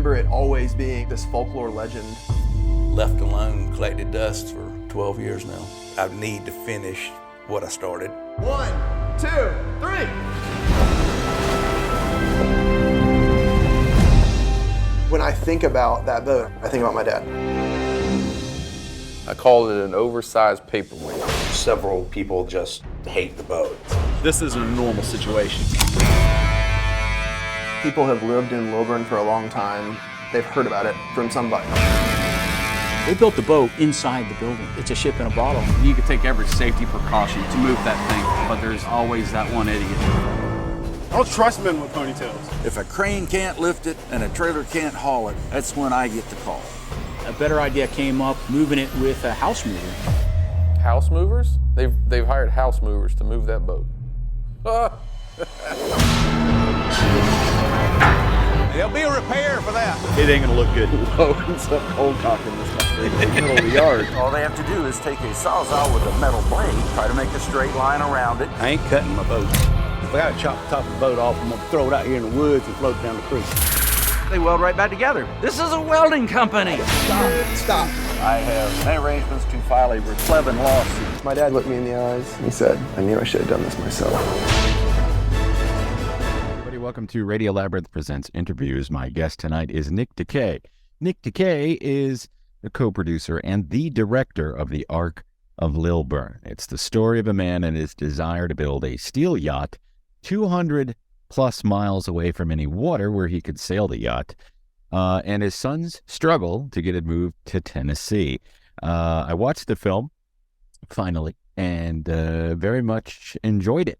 remember it always being this folklore legend. Left alone, collected dust for 12 years now. I need to finish what I started. 1, 2, 3. When I think about that boat, I think about my dad. I call it an oversized paperweight. Several people just hate the boat. This isn't a normal situation. People have lived in Lilburn for a long time. They've heard about it from somebody. They built the boat inside the building. It's a ship in a bottle. You can take every safety precaution to move that thing, but there's always that one idiot. I don't trust men with ponytails. If a crane can't lift it and a trailer can't haul it, that's when I get the call. A better idea came up moving it with a house mover. House movers? They've hired house movers to move that boat. There'll be a repair for that. It ain't gonna look good. Logan's up cold cocking this country in the middle of the yard. All they have to do is take a sawzall with a metal blade, try to make a straight line around it. I ain't cutting my boat. If I gotta chop the top of the boat off, I'm gonna throw it out here in the woods and float down the creek. They weld right back together. This is a welding company. Stop. I have made arrangements to file a Reclevin lawsuit. My dad looked me in the eyes and he said, I knew I should have done this myself. Welcome to Radio Labyrinth Presents Interviews. My guest tonight is Nick DeKay. Nick DeKay is the co-producer and the director of the Ark of Lilburn. It's the story of a man and his desire to build a steel yacht 200 plus miles away from any water where he could sail the yacht, and his son's struggle to get it moved to Tennessee. I watched the film, finally, and very much enjoyed it.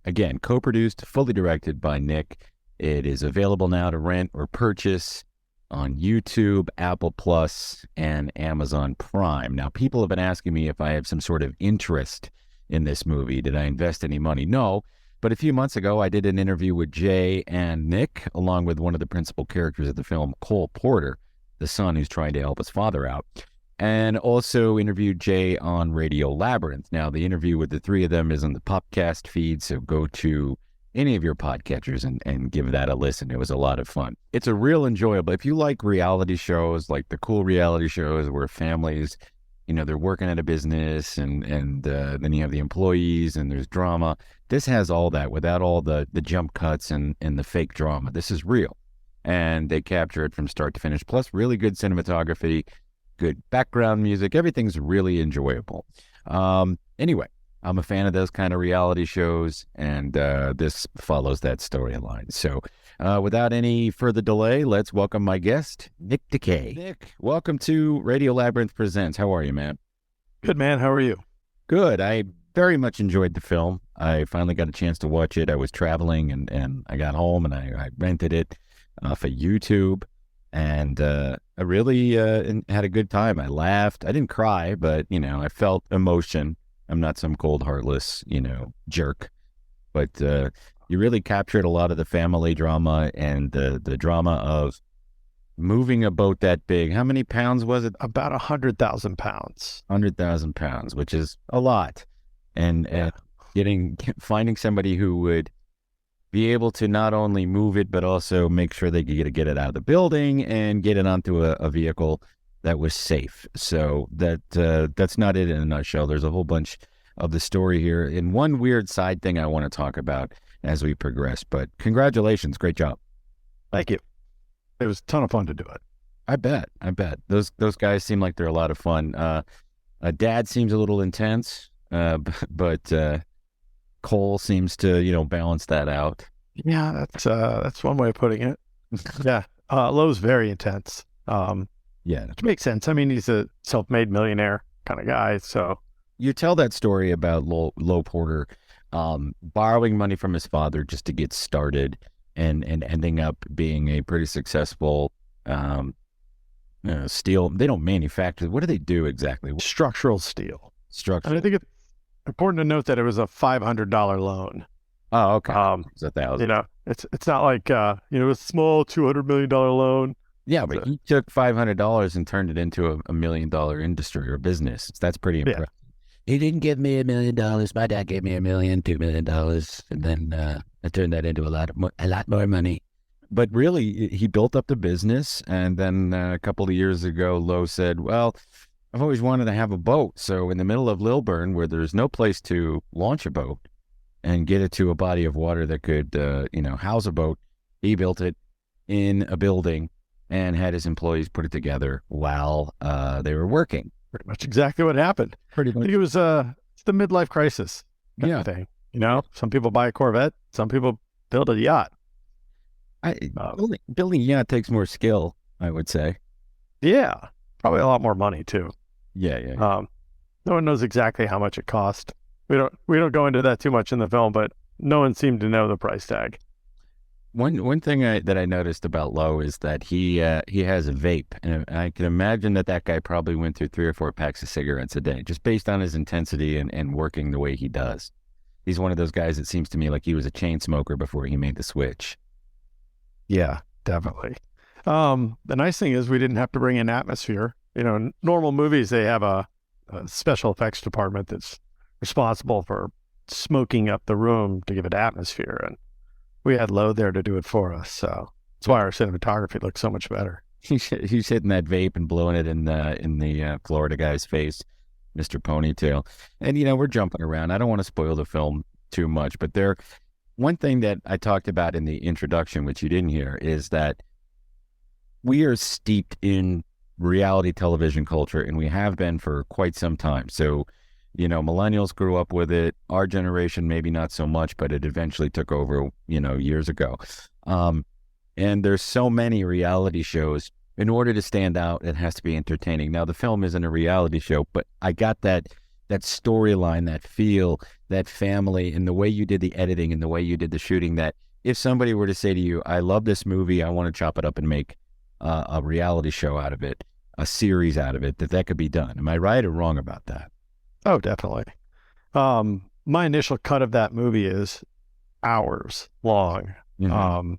Again, co-produced, fully directed by Nick. It is available now to rent or purchase on YouTube, Apple Plus, and Amazon Prime. Now, people have been asking me if I have some sort of interest in this movie. Did I invest any money? No. But a few months ago, I did an interview with Jay and Nick, along with one of the principal characters of the film, Cole Porter, the son who's trying to help his father out. And also interviewed Jay on Radio Labyrinth. Now, the interview with the three of them is on the podcast feed, so go to any of your podcatchers and give that a listen. It was a lot of fun. It's a real enjoyable. If you like reality shows, like the cool reality shows where families, you know, they're working at a business and then you have the employees and there's drama. This has all that without all the jump cuts and the fake drama. This is real. And they capture it from start to finish. Plus, really good cinematography, good background music. Everything's really enjoyable. Anyway, I'm a fan of those kind of reality shows, and this follows that storyline. So without any further delay, let's welcome my guest, Nick DeKay. Nick, welcome to Radio Labyrinth Presents. How are you, man? Good, man. How are you? Good. I very much enjoyed the film. I finally got a chance to watch it. I was traveling, and I got home, and I rented it for YouTube. And I really had a good time. I laughed. I didn't cry, but, you know, I felt emotion. I'm not some cold, heartless, you know, jerk. But you really captured a lot of the family drama and the drama of moving a boat that big. How many pounds was it? About 100,000 pounds. 100,000 pounds, which is a lot. And finding somebody who would be able to not only move it, but also make sure they could get it out of the building and get it onto a vehicle that was safe. So that's not it in a nutshell. There's a whole bunch of the story here. And one weird side thing I want to talk about as we progress, but congratulations. Great job. Thank you. It was a ton of fun to do it. I bet. Those guys seem like they're a lot of fun. Dad seems a little intense, but Cole seems to, you know, balance that out. Yeah, that's one way of putting it. Yeah, Lowe's very intense. Yeah, which makes sense. I mean, he's a self-made millionaire kind of guy. So you tell that story about Low Porter borrowing money from his father just to get started, and ending up being a pretty successful steel. They don't manufacture. What do they do exactly? Structural steel. Structural. And I think it's important to note that it was a $500 loan. Oh, okay. It's $1,000. You know, it's not like a small $200 million loan. Yeah, but he took $500 and turned it into a $1 million industry or business. That's pretty impressive. Yeah. He didn't give me $1 million. My dad gave me $1 million, $2 million, and then I turned that into a lot more money. But really, he built up the business, and then a couple of years ago, Lowe said, well, I've always wanted to have a boat. So in the middle of Lilburn, where there's no place to launch a boat and get it to a body of water that could, house a boat, he built it in a building and had his employees put it together while they were working. Pretty much exactly what happened. Pretty I much. think it was it's the midlife crisis kind of thing. Some people buy a Corvette, some people build a yacht. Building a yacht takes more skill, I would say. Yeah, probably a lot more money too. Yeah. No one knows exactly how much it cost. We don't go into that too much in the film, but no one seemed to know the price tag. One thing that I noticed about Lowe is that he has a vape, and I can imagine that guy probably went through 3 or 4 packs of cigarettes a day, just based on his intensity and working the way he does. He's one of those guys that seems to me like he was a chain smoker before he made the switch. Yeah, definitely. The nice thing is we didn't have to bring in atmosphere. In normal movies, they have a special effects department that's responsible for smoking up the room to give it atmosphere. And we had Lowe there to do it for us. So that's why our cinematography looks so much better. He's hitting that vape and blowing it in the Florida guy's face, Mr. Ponytail. And, we're jumping around. I don't want to spoil the film too much, but one thing that I talked about in the introduction, which you didn't hear, is that we are steeped in reality television culture, and we have been for quite some time. So, millennials grew up with it. Our generation, maybe not so much, but it eventually took over, years ago. And there's so many reality shows. In order to stand out, it has to be entertaining. Now, the film isn't a reality show, but I got that storyline, that feel, that family, and the way you did the editing and the way you did the shooting, that if somebody were to say to you, I love this movie, I want to chop it up and make a reality show out of it, a series out of it, that could be done. Am I right or wrong about that? Oh, definitely. My initial cut of that movie is hours long. Mm-hmm.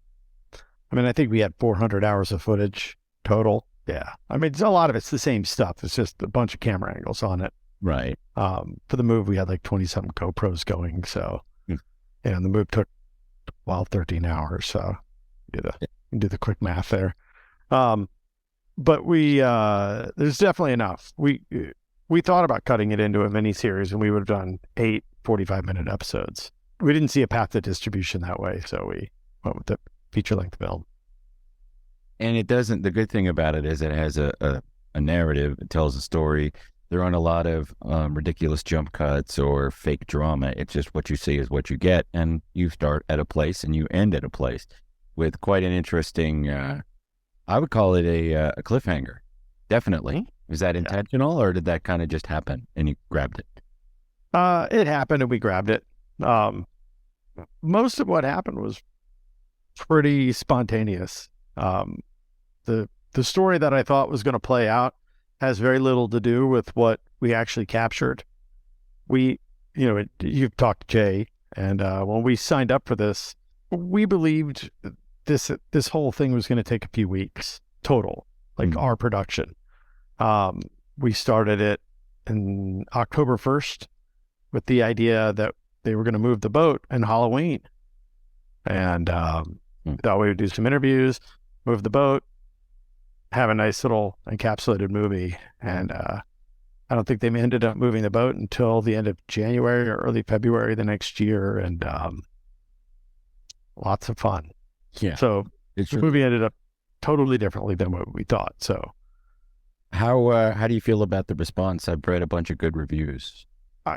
I think we had 400 hours of footage total. Yeah. It's a lot of it's the same stuff. It's just a bunch of camera angles on it. Right. For the move, we had like 20-something GoPros going. So, and the move took 13 hours. So, do the quick math there. But there's definitely enough. We thought about cutting it into a mini series, and we would have done 8 45-minute episodes. We didn't see a path to distribution that way, so we went with the feature-length film. And the good thing about it is it has a narrative. It tells a story. There aren't a lot of ridiculous jump cuts or fake drama. It's just what you see is what you get, and you start at a place and you end at a place with quite an interesting, I would call it a cliffhanger. Definitely. Is that intentional, or did that kind of just happen and you grabbed it? It happened and we grabbed it. Most of what happened was pretty spontaneous. The story that I thought was going to play out has very little to do with what we actually captured. You've talked to Jay, and when we signed up for this, we believed this whole thing was going to take a few weeks total, like our production. We started it in October 1st with the idea that they were going to move the boat in Halloween. And thought we would do some interviews, move the boat, have a nice little encapsulated movie. And I don't think they ended up moving the boat until the end of January or early February the next year. And lots of fun. Yeah. So the movie ended up totally differently than what we thought. So how do you feel about the response? I've read a bunch of good reviews.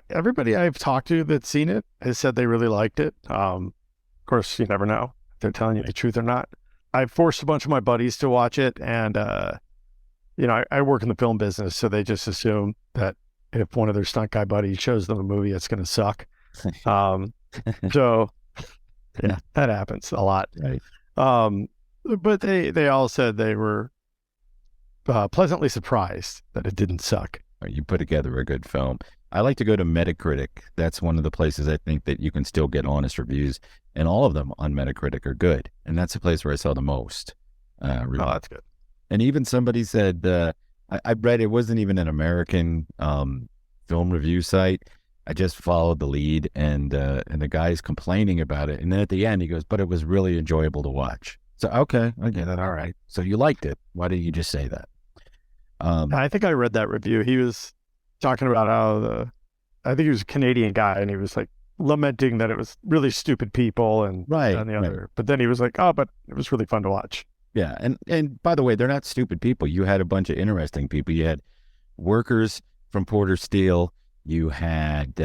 Everybody I've talked to that's seen it has said they really liked it. Of course, you never know if they're telling you the truth or not. I forced a bunch of my buddies to watch it, and I work in the film business, so they just assume that if one of their stunt guy buddies shows them a movie, it's going to suck. So yeah, that happens a lot. Right. But they all said they were pleasantly surprised that it didn't suck. You put together a good film. I like to go to Metacritic. That's one of the places I think that you can still get honest reviews, and all of them on Metacritic are good. And that's the place where I saw the most. Oh, that's good. And even somebody said, I read it wasn't even an American film review site. I just followed the lead, and the guy's complaining about it. And then at the end, he goes, but it was really enjoyable to watch. So, okay, I get it. All right. So you liked it. Why didn't you just say that? I think I read that review. He was talking about how I think he was a Canadian guy, and he was like lamenting that it was really stupid people and the other. But then he was like, oh, but it was really fun to watch. Yeah. And by the way, they're not stupid people. You had a bunch of interesting people. You had workers from Porter Steel. You had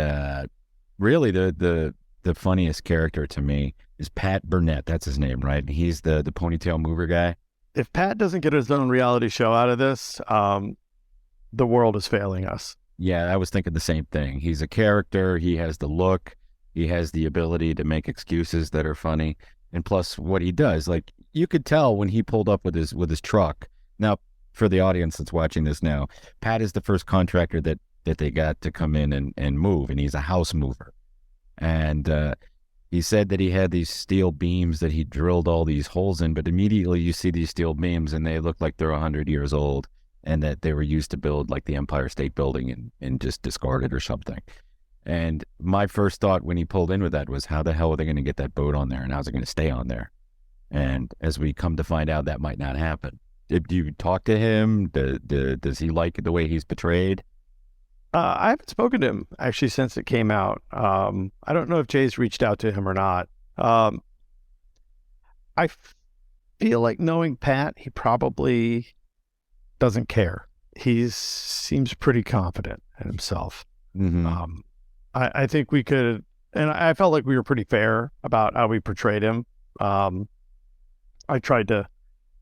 really the funniest character to me is Pat Burnett. That's his name, right? He's the ponytail mover guy. If Pat doesn't get his own reality show out of this, the world is failing us. Yeah, I was thinking the same thing. He's a character. He has the look. He has the ability to make excuses that are funny. And plus what he does, like you could tell when he pulled up with his truck. Now, for the audience that's watching this now, Pat is the first contractor that they got to come in and move, and he's a house mover. And he said that he had these steel beams that he drilled all these holes in, but immediately you see these steel beams and they look like they're 100 years old and that they were used to build like the Empire State Building and just discarded or something. And my first thought when he pulled in with that was, how the hell are they going to get that boat on there, and how's it going to stay on there? And as we come to find out, that might not happen. Did you talk to him? Does he like the way he's portrayed? I haven't spoken to him actually since it came out. I don't know if Jay's reached out to him or not. I feel like, knowing Pat, he probably doesn't care. He seems pretty confident in himself. Mm-hmm. I think we could, and I felt like we were pretty fair about how we portrayed him. I tried to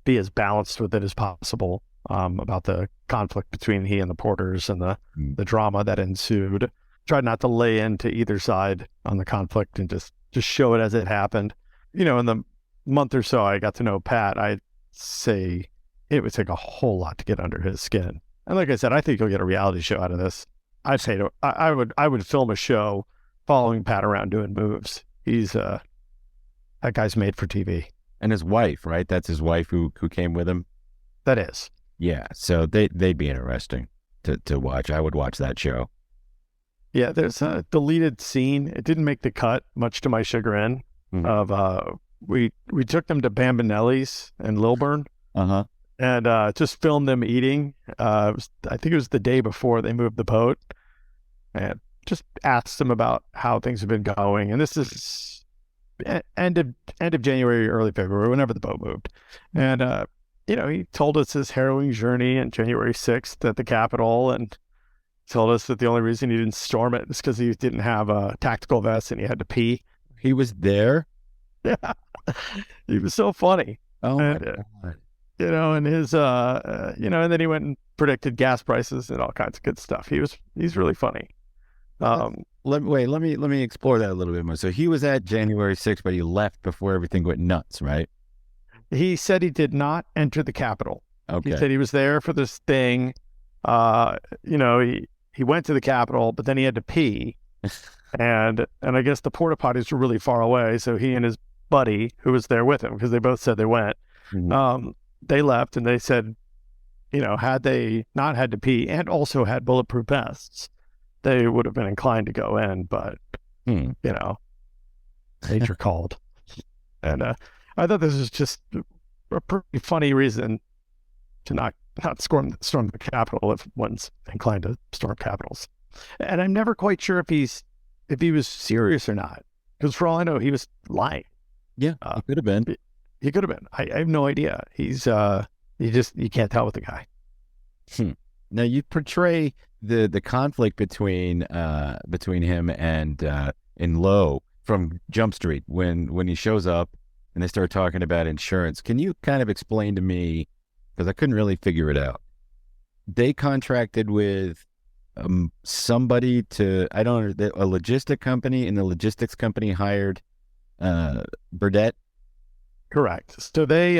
be as balanced with it as possible. About the conflict between he and the Porters and the drama that ensued. Tried not to lay into either side on the conflict and just show it as it happened. You know, in the month or so I got to know Pat, I'd say it would take a whole lot to get under his skin. And like I said, I think you'll get a reality show out of this. I'd say I would film a show following Pat around doing moves. He's that guy's made for TV. And his wife, right? That's his wife who came with him. That is. Yeah, so they'd be interesting to watch. I would watch that show. Yeah, there's a deleted scene. It didn't make the cut, much to my chagrin. Mm-hmm. Of we took them to Bambinelli's in Lilburn, and just filmed them eating. I think it was the day before they moved the boat, and just asked them about how things have been going. And this is end of January, early February, whenever the boat moved, and. You know, he told us his harrowing journey on January 6th at the Capitol, and told us that the only reason he didn't storm it is because he didn't have a tactical vest and he had to pee. He was there? Yeah. He was so funny. Oh, my God. You know, and his, and then he went and predicted gas prices and all kinds of good stuff. He's really funny. Let me explore that a little bit more. So he was at January 6th, but he left before everything went nuts, right? He said he did not enter the Capitol. Okay. He said he was there for this thing. He went to the Capitol, but then he had to pee. and I guess the porta potties were really far away. So he and his buddy, who was there with him, because they both said they went, they left, and they said, you know, had they not had to pee and also had bulletproof vests, they would have been inclined to go in, but, you know, nature called. And, I thought this was just a pretty funny reason to not storm the Capitol if one's inclined to storm capitals. And I'm never quite sure if he was serious or not, because for all I know, he was lying. Yeah, he could have been. He could have been. I have no idea. He's you can't tell with the guy. Now you portray the conflict between him and in Lowe from Jump Street when he shows up. And they start talking about insurance. Can you kind of explain to me, because I couldn't really figure it out. They contracted with somebody to, I don't know, a logistic company, and the logistics company hired Burdett? Correct. So they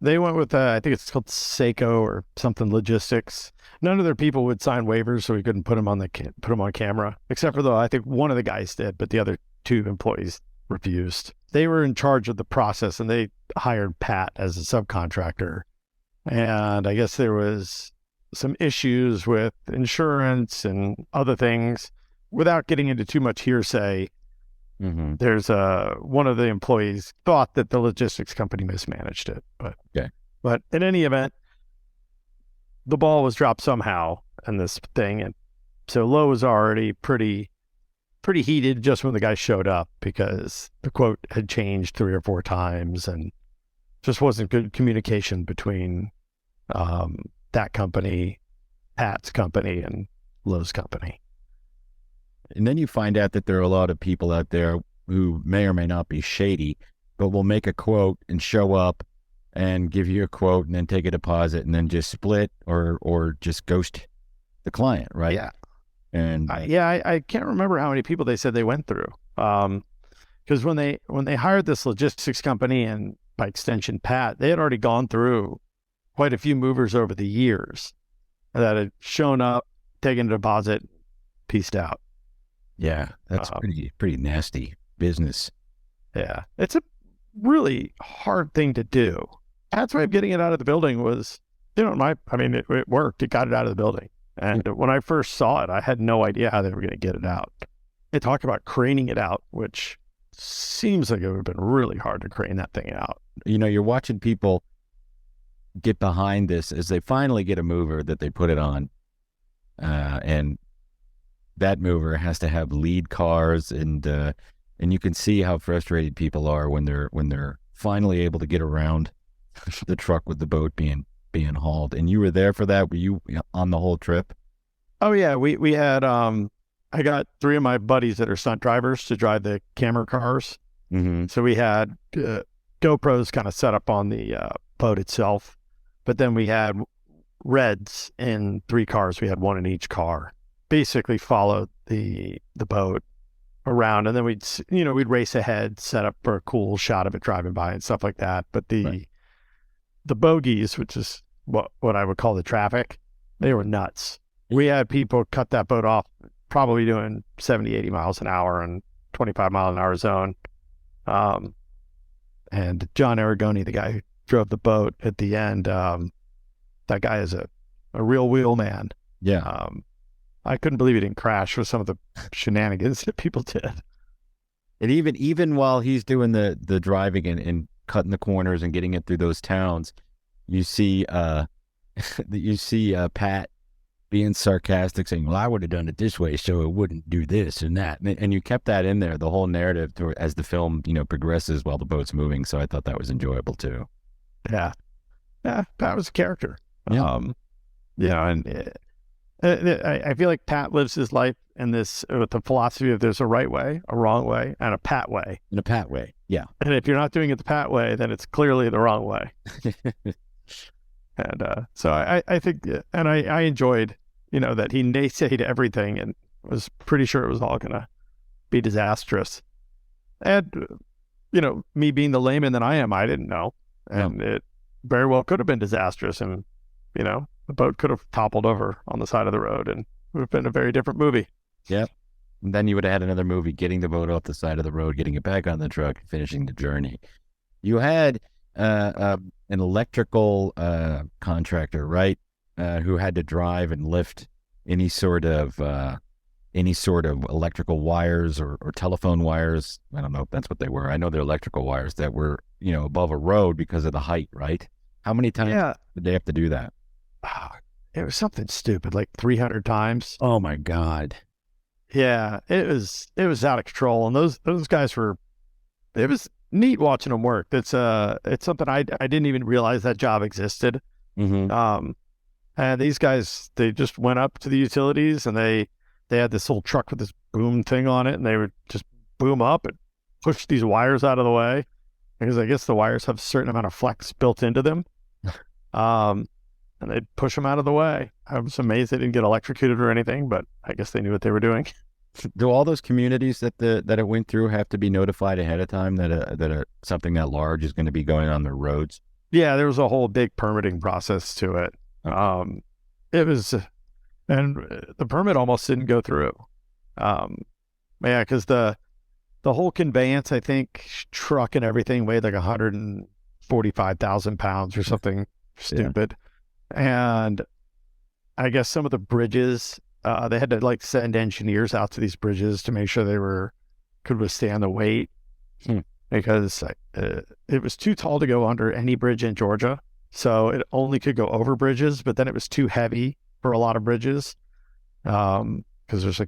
went with, I think it's called Seiko or something logistics. None of their people would sign waivers, so we couldn't put them on camera, except for, though, I think one of the guys did, but the other two employees refused. They were in charge of the process, and they hired Pat as a subcontractor. And I guess there was some issues with insurance and other things. Without getting into too much hearsay, There's one of the employees thought that the logistics company mismanaged it, but in any event, the ball was dropped somehow in this thing, and so Lowe was already pretty heated just when the guy showed up because the quote had changed 3 or 4 times, and just wasn't good communication between that company, Pat's company, and Lowe's company. And then you find out that there are a lot of people out there who may or may not be shady, but will make a quote and show up and give you a quote and then take a deposit and then just split or just ghost the client, right? Yeah. And I can't remember how many people they said they went through. Because when they hired this logistics company and by extension Pat, they had already gone through quite a few movers over the years that had shown up, taken a deposit, pieced out. yeah, that's pretty nasty business. Yeah, it's a really hard thing to do. Pat's way of getting it out of the building was, it worked. It got it out of the building. And when I first saw it, I had no idea how they were going to get it out. They talked about craning it out, which seems like it would have been really hard to crane that thing out. You know, you're watching people get behind this as they finally get a mover that they put it on. And that mover has to have lead cars, and you can see how frustrated people are when they're finally able to get around the truck with the boat being hauled. And you were there for that? Were you on the whole trip? Oh yeah, we had I got 3 of my buddies that are stunt drivers to drive the camera cars. So we had GoPros kind of set up on the boat itself, but then we had Reds in 3 cars. We had 1 in each car. Basically followed the boat around, and then we'd race ahead, set up for a cool shot of it driving by and stuff like that. But the bogies, which is what I would call the traffic, they were nuts. We had people cut that boat off probably doing 70, 80 miles an hour and 25 mile an hour zone. And John Aragoni, the guy who drove the boat at the end, that guy is a real wheel man. Yeah. I couldn't believe he didn't crash with some of the shenanigans that people did. And even while he's doing the driving and cutting the corners and getting it through those towns, you see Pat being sarcastic, saying, "Well, I would have done it this way, so it wouldn't do this and that." And you kept that in there, the whole narrative, as the film progresses while the boat's moving. So I thought that was enjoyable too. Yeah, Pat was a character. Yeah. And I feel like Pat lives his life in this with the philosophy of there's a right way, a wrong way, and a Pat way. In a Pat way, yeah. And if you're not doing it the Pat way, then it's clearly the wrong way. And so I think, and I enjoyed, that he naysayed everything and was pretty sure it was all going to be disastrous. And, me being the layman that I am, I didn't know. And it very well could have been disastrous. And, the boat could have toppled over on the side of the road and it would have been a very different movie. Yep. And then you would have had another movie, getting the boat off the side of the road, getting it back on the truck, finishing the journey. You had an electrical contractor, right? Who had to drive and lift any sort of electrical wires or telephone wires. I don't know if that's what they were. I know they're electrical wires that were, above a road because of the height, right? How many times did they have to do that? It was something stupid, like 300 times. Oh my God. Yeah, it was out of control. And those guys it was neat watching them work. It's something I didn't even realize that job existed. And these guys, they just went up to the utilities and they had this little truck with this boom thing on it, and they would just boom up and push these wires out of the way, because I guess the wires have a certain amount of flex built into them. And they'd push them out of the way. I was amazed they didn't get electrocuted or anything, but I guess they knew what they were doing. Do all those communities that it went through have to be notified ahead of time that something that large is going to be going on their roads? Yeah, there was a whole big permitting process to it. It was, and the permit almost didn't go through. Because the whole conveyance, I think, truck and everything weighed like 145,000 pounds or something stupid. And I guess some of the bridges, they had to send engineers out to these bridges to make sure they were could withstand the weight because it was too tall to go under any bridge in Georgia. So it only could go over bridges, but then it was too heavy for a lot of bridges because there's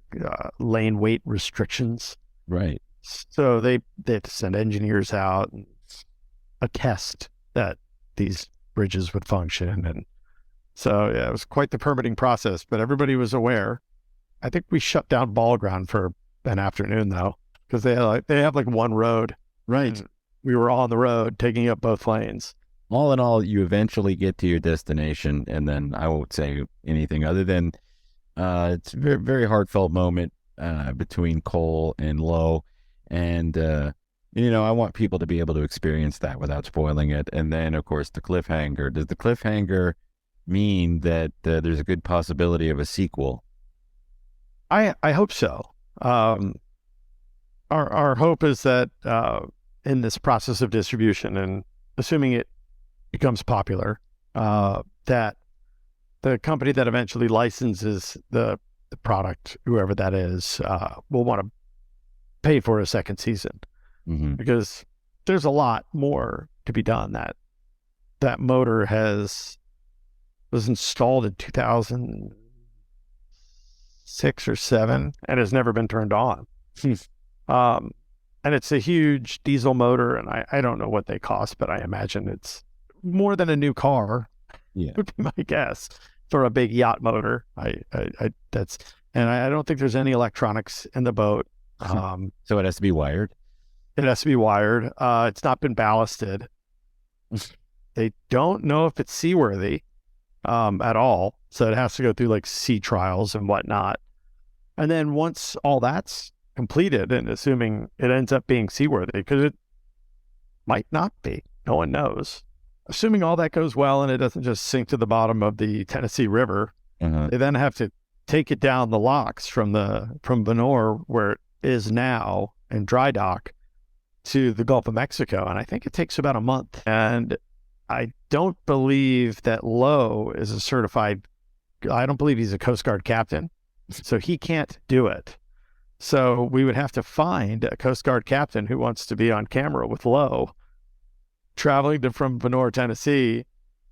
lane weight restrictions. Right. So they had to send engineers out and attest that these bridges would function. And so, yeah, it was quite the permitting process, but everybody was aware. I think we shut down Ball Ground for an afternoon, though, because they have like one road. Right. We were on the road taking up both lanes. All in all, you eventually get to your destination, and then I won't say anything other than it's a very, very heartfelt moment between Cole and Lo, and I want people to be able to experience that without spoiling it. And then, of course, the cliffhanger. Does the cliffhanger mean that there's a good possibility of a sequel? I hope so. Our hope is that in this process of distribution, and assuming it becomes popular, that the company that eventually licenses the product, whoever that is, will want to pay for a second season, because there's a lot more to be done. That motor was installed in 2006 or 7 and has never been turned on. And it's a huge diesel motor, and I don't know what they cost, but I imagine it's more than a new car. Yeah, would be my guess for a big yacht motor. I don't think there's any electronics in the boat. So it has to be wired. It has to be wired. It's not been ballasted. They don't know if it's seaworthy at all, so it has to go through like sea trials and whatnot. And then once all that's completed, and assuming it ends up being seaworthy, because it might not be, no one knows. Assuming all that goes well and it doesn't just sink to the bottom of the Tennessee River, they then have to take it down the locks from Vonore, where it is now, and dry dock to the Gulf of Mexico. And I think it takes about a month. And I don't believe that Lowe is I don't believe he's a Coast Guard captain, so he can't do it. So we would have to find a Coast Guard captain who wants to be on camera with Lowe, traveling from Vonore, Tennessee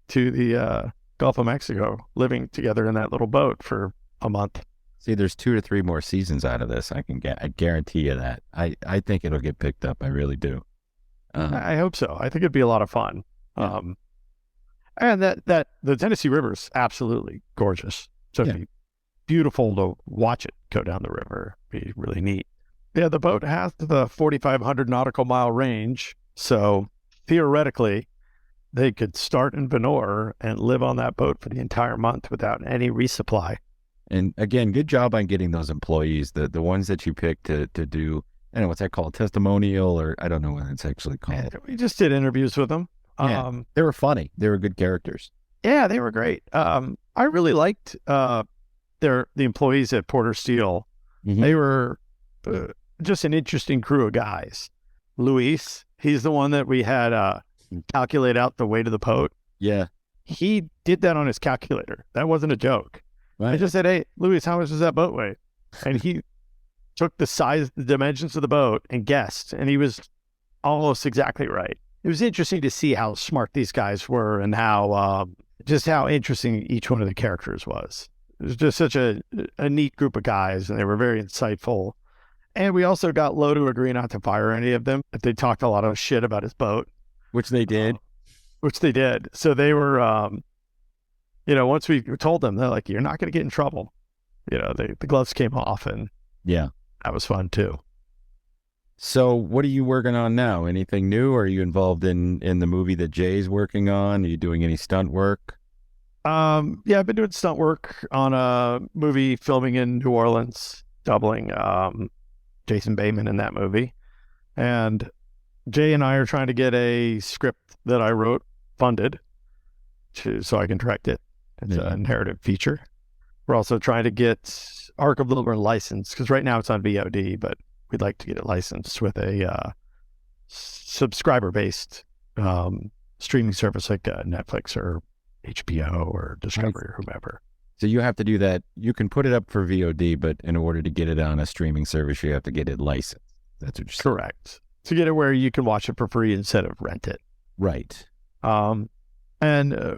to the Gulf of Mexico, living together in that little boat for a month. See, there's 2 to 3 more seasons out of this. I guarantee you that. I think it'll get picked up. I really do. I hope so. I think it'd be a lot of fun. Yeah. And that the Tennessee River is absolutely gorgeous. So it'd be beautiful to watch it go down the river. It'd be really neat. Yeah, the boat has the 4,500 nautical mile range. So theoretically, they could start in Vonore and live on that boat for the entire month without any resupply. And again, good job on getting those employees, the ones that you picked to do, I don't know what's that called, testimonial, or I don't know what it's actually called. Yeah, we just did interviews with them. They were funny. They were good characters. Yeah, they were great. I really liked the employees at Porter Steel. They were just an interesting crew of guys. Luis, he's the one that we had calculate out the weight of the boat. Yeah. He did that on his calculator. That wasn't a joke. Right. I just said, "Hey, Luis, how much does that boat weigh?" And he took the dimensions of the boat and guessed, and he was almost exactly right. It was interesting to see how smart these guys were and how interesting each one of the characters was. It was just such a neat group of guys, and they were very insightful. And we also got Lowe to agree not to fire any of them. They talked a lot of shit about his boat. Which they did. So they were, once we told them, they're like, "You're not going to get in trouble." The gloves came off, and yeah, that was fun too. So what are you working on now? Anything new? Are you involved in the movie that Jay's working on? Are you doing any stunt work? Yeah, I've been doing stunt work on a movie filming in New Orleans, doubling Jason Bateman in that movie. And Jay and I are trying to get a script that I wrote funded so I can direct it. It's a narrative feature. We're also trying to get Ark of Lilburn licensed, because right now it's on VOD, but we'd like to get it licensed with a subscriber-based streaming service like Netflix or HBO or Discovery or whomever. So you have to do that. You can put it up for VOD, but in order to get it on a streaming service, you have to get it licensed. That's what you're saying. Correct. To get it where you can watch it for free instead of rent it. Right. And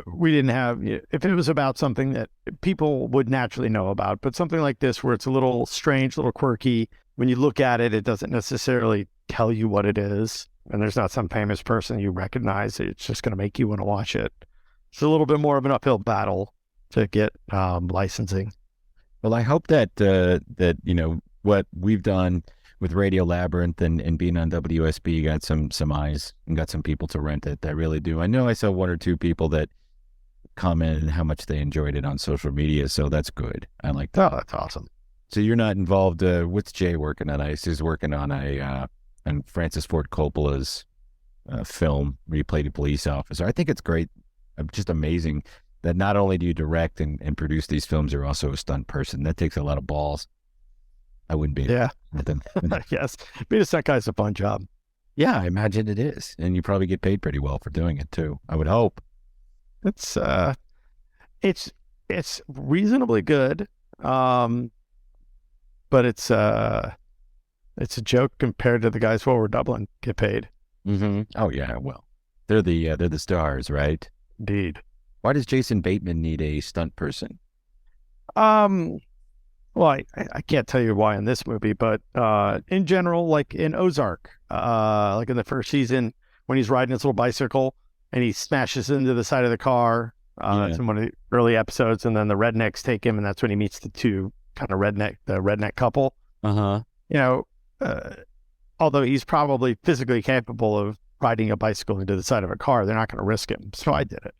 we didn't have, if it was about something that people would naturally know about, but something like this where it's a little strange, a little quirky, when you look at it, it doesn't necessarily tell you what it is. And there's not some famous person you recognize. It's just going to make you want to watch it. It's a little bit more of an uphill battle to get licensing. Well, I hope that, what we've done with Radio Labyrinth and being on WSB got some eyes and got some people to rent it. I really do. I know I saw one or two people that commented how much they enjoyed it on social media, so that's good. I like that. Oh, that's awesome. So you're not involved. What's Jay working on? He's working on on Francis Ford Coppola's film where he played a police officer. I think it's great. Just amazing that not only do you direct and produce these films, you're also a stunt person. That takes a lot of balls. I wouldn't be. Yeah. Them. Yes. Being a stunt guy is a fun job. Yeah, I imagine it is. And you probably get paid pretty well for doing it too. I would hope. It's reasonably good. But it's a joke compared to the guys What We're Dublin get paid. Mm-hmm. Oh yeah, well, they're the stars, right? Indeed. Why does Jason Bateman need a stunt person? Well, I can't tell you why in this movie, but in general, like in Ozark, like in the first season, when he's riding his little bicycle and he smashes into the side of the car, that's in one of the early episodes, and then the rednecks take him, and that's when he meets the two kind of redneck couple. Although he's probably physically capable of riding a bicycle into the side of a car, they're not going to risk him. So I did it.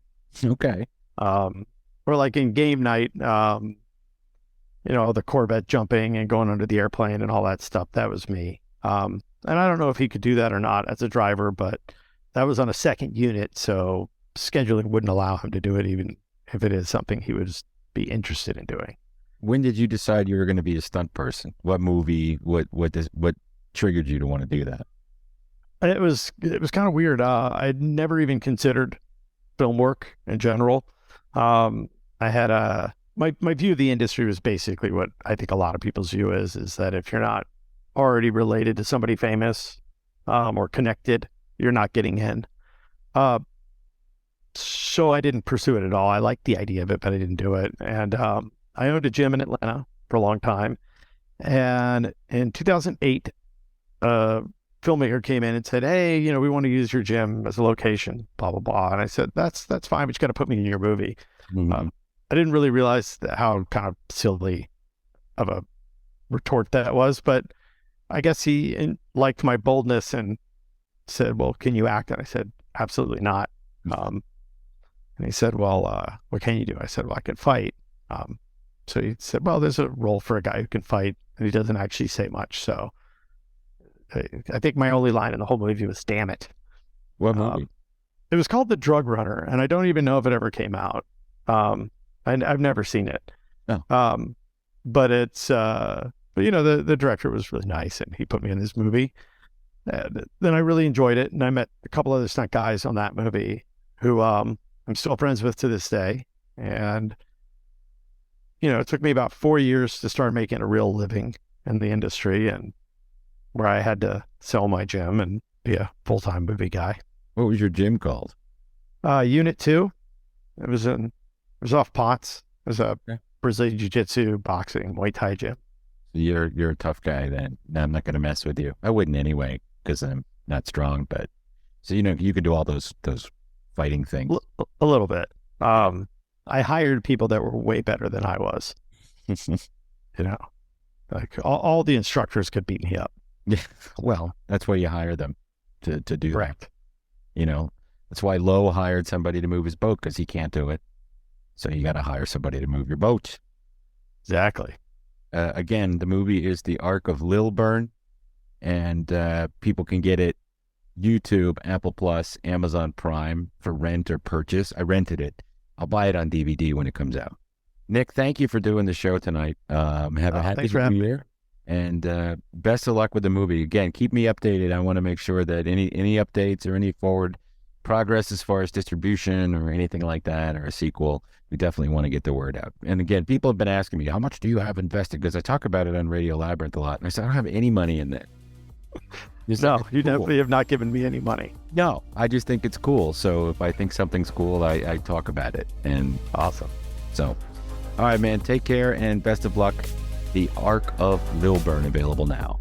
Okay. Or like in Game Night, the Corvette jumping and going under the airplane and all that stuff. That was me. And I don't know if he could do that or not as a driver, but that was on a second unit. So scheduling wouldn't allow him to do it, even if it is something he would be interested in doing. When did you decide you were going to be a stunt person? What movie? What triggered you to want to do that? It was kind of weird. I'd never even considered film work in general. I had my view of the industry was basically what I think a lot of people's view is that if you're not already related to somebody famous or connected, you're not getting in. So I didn't pursue it at all. I liked the idea of it, but I didn't do it. And I owned a gym in Atlanta for a long time. And in 2008, a filmmaker came in and said, "Hey, we want to use your gym as a location, blah, blah, blah." And I said, that's fine, but you got to put me in your movie. Mm-hmm. I didn't really realize how kind of silly of a retort that was, but I guess he liked my boldness and said, "Well, can you act?" And I said, "Absolutely not." And he said, "Well, what can you do?" I said, "Well, I can fight." So he said, "Well, there's a role for a guy who can fight," and he doesn't actually say much. So I think my only line in the whole movie was "Damn it." What movie? It was called The Drug Runner, and I don't even know if it ever came out. I've never seen it. Oh. But it's but the director was really nice, and he put me in this movie. And then I really enjoyed it, and I met a couple other stunt guys on that movie who I'm still friends with to this day. And it took me about 4 years to start making a real living in the industry, and where I had to sell my gym and be a full-time movie guy. What was your gym called? Unit 2. It was off Potts. It was a Brazilian Jiu-Jitsu, boxing, Muay Thai gym. You're a tough guy then. No, I'm not going to mess with you. I wouldn't anyway because I'm not strong. But so you can do all those fighting things. A little bit. I hired people that were way better than I was. Like all the instructors could beat me up. Yeah. Well, that's why you hire them to do Correct. that. That's why Lowe hired somebody to move his boat because he can't do it. So you got to hire somebody to move your boat. Exactly. Again, the movie is The Ark of Lilburn, and people can get it YouTube, Apple Plus, Amazon Prime for rent or purchase. I rented it. I'll buy it on DVD when it comes out. Nick, thank you for doing the show tonight. Have a happy New Year, and best of luck with the movie. Again, keep me updated. I want to make sure that any updates or any forward progress as far as distribution or anything like that, or a sequel, we definitely want to get the word out. And again, people have been asking me, how much do you have invested? Because I talk about it on Radio Labyrinth a lot. And I said, I don't have any money in there. No, you definitely have not given me any money. No, I just think it's cool. So if I think something's cool, I talk about it. And Awesome. so, all right, man, take care and best of luck. The Ark of Lilburn available now.